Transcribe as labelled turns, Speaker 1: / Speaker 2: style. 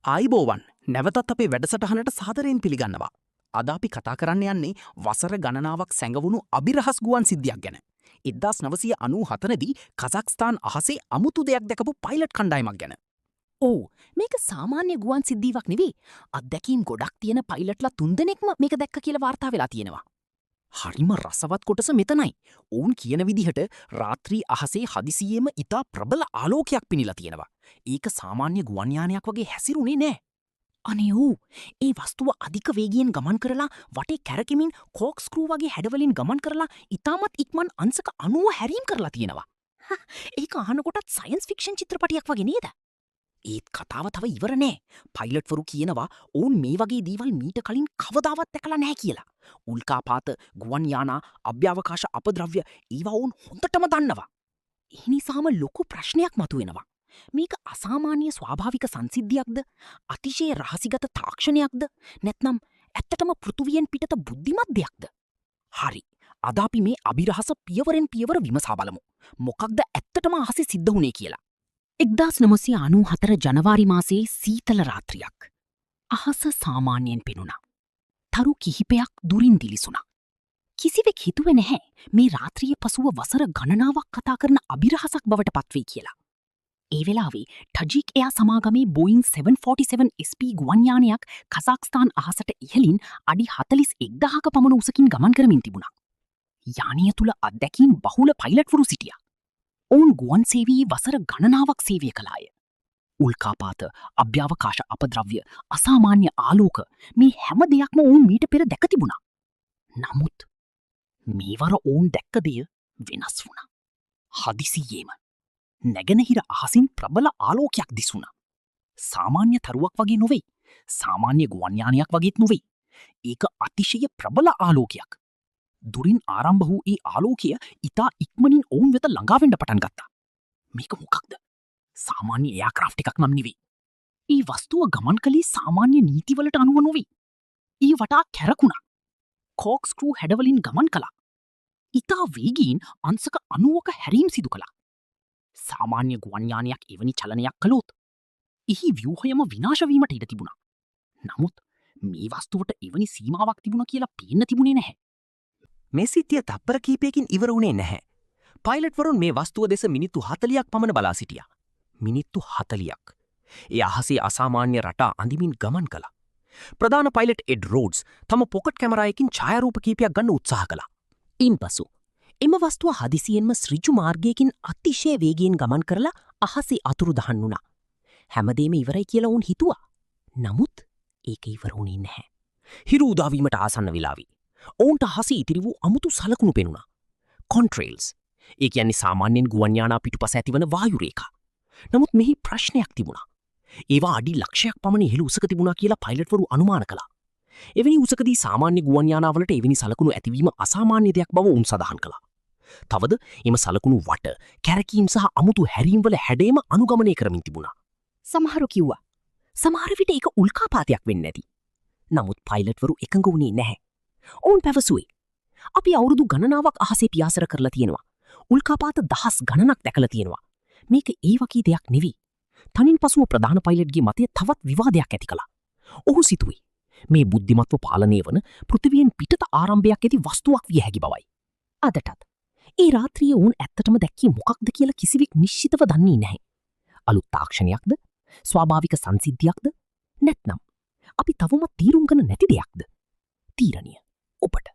Speaker 1: ආයිබෝවන් නැවතත් අපේ වැඩසටහනට සාදරයෙන් පිළිගන්නවා. අද අපි කතා කරන්න යන්නේ වසර ගණනාවක් සැඟවුණු අභිරහස් ගුවන් සිද්ධියක් ගැන. 1994දී කසක්ස්තාන් අහසේ අමුතු දෙයක් දැකපු පයිලට් කණ්ඩායමක් ගැන.
Speaker 2: ඕ මේක සාමාන්‍ය ගුවන් සිද්ධීවක් නෙවෙයි. අත්දැකීම් ගොඩක් තියෙන පයිලට්ලා 3 දෙනෙක්ම මේක දැක්ක කියලා වාර්තා වෙලා තියෙනවා.
Speaker 1: හරිම රසවත් කොටස මෙතනයි. ඔවුන් කියන විදිහට රාත්‍රී අහසේ හදිසියෙම ඉතා ප්‍රබල ආලෝකයක් පිනිලා තියෙනවා. ඒක සාමාන්‍ය ගුවන් යානයක් වගේ හැසිරුනේ නෑ.
Speaker 2: අනේ ඕ ඒ වස්තුව අධික වේගයෙන් ගමන් කරලා වටේ කැරකෙමින් කෝක්ස්ක්‍රූ වගේ හැඩවලින් ගමන් කරලා ඉතාමත් ඉක්මන් අංශක 90 හැරීම් කරලා තියෙනවා. ඒක අහනකොටත් සයන්ස් ෆික්ෂන් චිත්‍රපටයක් වගේ නේද?
Speaker 1: ඒත් කතාව තව ඉවර නෑ. පයිලට්වරු කියනවා ඔවුන් මේ වගේ දේවල් මීට කලින් කවදාවත් දැකලා නැහැ කියලා. උල්කාපාත, ගුවන් යානා, අභ්‍යවකාශ අපද්‍රව්‍ය ඒවා ඔවුන් හොඳටම දන්නවා.
Speaker 2: ඒ නිසාම ලොකු ප්‍රශ්නයක් මතුවෙනවා. මේක අසාමාන්‍ය ස්වාභාවික සංසිද්ධියක්ද? අතිශය රහසිගත තාක්ෂණයක්ද? නැත්නම් ඇත්තටම පෘථුවියෙන් පිටත බුද්ධිමත් දෙයක්ද?
Speaker 1: හරි. අද අපි මේ අභිරහස පියවරෙන් පියවර විමසා බලමු. මොකක්ද ඇත්තටම අහසේ සිද්ධ වුණේ කියලා.
Speaker 2: 1994 ජනවාරි මාසයේ සීතල රාත්‍රියක්. අහස සාමාන්‍යයෙන් පෙනුණා. තරු කිහිපයක් දුරින් දිලිසුණා. කිසිවෙක් හිතුවේ නැහැ මේ රාත්‍රියේ පසුව වසර ගණනාවක් කතා කරන අභිරහසක් බවට පත්වෙයි කියලා. ඒ වෙලාවේ ටජික් එයා සමාගමේ බෝයින් 747 SP ගුවන් යානයක් කසාක්ස්තාන් අහසට ඉහළින් අඩි 41,000ක පමණ උසකින් ගමන් කරමින් තිබුණා. යානය තුල අත්දැකීම් බහුල පයිලට්වරු සිටියා. ඔවුන් ගුවන් සේවයේ වසර ගණනාවක් සේවය කළාය. උල්කාපාත, අභ්‍යවකාශ අපද්‍රව්‍ය, අසාමාන්‍ය ආලෝක මේ හැම දෙයක්ම ඔවුන් මීට පෙර දැක තිබුණා. නමුත් මේවර ඔවුන් දැක්ක දෙය වෙනස් වුණා. හදිසියේම නැගෙනහිර අහසින් ප්‍රබල ආලෝකයක් දිසුණා. සාමාන්‍ය තරුවක් වගේ නොවෙයි. සාමාන්‍ය ගුවන් යානයක් වගේත් නොවෙයි. ඒක අතිශය ප්‍රබල ආලෝකයක්. දුරින් ආරම්භ වූ ඒ ආලෝකය ඉතා ඉක්මනින් ඔවුන් වෙත ළඟාවෙන්න පටන් ගත්තා. මේක මොකක්ද? සාමාන්‍ය එයාක්‍රාෆ්ට් එකක් නම් නෙවෙයි. ඒ වස්තුව ගමන් කළේ සාමාන්‍ය නීතිවලට අනුව නොවෙයි. ඒ වටා කැරකුණා. කෝක්ස්ක්‍රූ හැඩවලින් ගමන් කළා. ඉතා වේගයෙන් අංශක 90ක හැරීම් සිදු කළා. සාමාන්‍ය ගුවන් යානයක් එවැනි චලනයක් කළොත් එහි ව්‍යූහයම විනාශ වීමට ඉඩ තිබුණා. නමුත් මේ වස්තුවට එවැනි සීමාවක් තිබුණා කියලා පේන්න තිබුණේ නැහැ.
Speaker 3: මේ සිද්ධිය තප්පර කීපයකින් ඉවර වුණේ නැහැ. පයිලට්වරුන් මේ වස්තුව දෙස මිනිත්තු 40ක් පමණ බලා සිටියා. මිනිත්තු 40ක්. ඒ අහසේ අසාමාන්‍ය රටා අඳිමින් ගමන් කළා. ප්‍රධාන පයිලට් එඩ් රෝඩ්ස් තම පොකට් කැමරාවකින් ඡායාරූප කීපයක් ගන්න උත්සාහ කළා.
Speaker 2: ඉන්පසු එම වස්තුව හදිසියෙන්ම ඍජු මාර්ගයකින් අතිශය වේගයෙන් ගමන් කරලා අහසේ අතුරුදහන් වුණා. හැමදේම ඉවරයි කියලා උන් හිතුවා. නමුත් ඒක ඉවර වුණේ නැහැ.
Speaker 1: හිරු උදා වීමට ආසන්න වෙලාවේ ඔවුන්ට අහසේ ඉතිරි වූ අමුතු සලකුණු පෙනුණා. කොන්ට්‍රේල්ස්. ඒ කියන්නේ සාමාන්‍යයෙන් ගුවන් යානා පිටුපස ඇතිවන වායු රේඛා. නමුත් මෙහි ප්‍රශ්නයක් තිබුණා. ඒවා අඩි ලක්ෂයක් පමණ ඉහළ උසක තිබුණා කියලා පයිලට්වරු අනුමාන කළා. එවැනි උසකදී සාමාන්‍ය ගුවන් යානාවලට එවැනි සලකුණු ඇතිවීම අසාමාන්‍ය දෙයක් බව උන් සඳහන් කළා. තවද එම සලකුණු වට, කැරකීම් සහ අමුතු හැරීම්වල හැඩයම අනුගමනය කරමින් තිබුණා.
Speaker 2: සමහරු කිව්වා සමහර විට ඒක උල්කාපාතයක් වෙන්න ඇති. නමුත් පයිලට්වරු එකඟ වුණේ නැහැ. ඔවුන් පැවසුවේ අපි අවුරුදු ගණනාවක් අහසේ පියාසර කරලා තියෙනවා. උල්කාපාත දහස් ගණනක් දැකලා තියෙනවා. මේක ඒ වගේ දෙයක් නෙවෙයි. තනින් පසුව ප්‍රධාන පයිලට්ගේ මතය තවත් විවාදයක් ඇති කළා. ඔහු සිතුවේ මේ බුද්ධිමත්ව පාලනය වන පෘථිවියෙන් පිටත ආරම්භයක් ඇති වස්තුවක් විය හැකි බවයි. අදටත් ඒ රාත්‍රියේ ඔවුන් ඇත්තටම දැක්කේ මොකක්ද කියලා කිසිවෙක් නිශ්චිතව දන්නේ නැහැ. අලුත් තාක්ෂණයක්ද? ස්වාභාවික සංසිද්ධියක්ද? නැත්නම් අපි තවමත් තීරුම් ගන්න නැති දෙයක්ද? තීරණය ඔබට.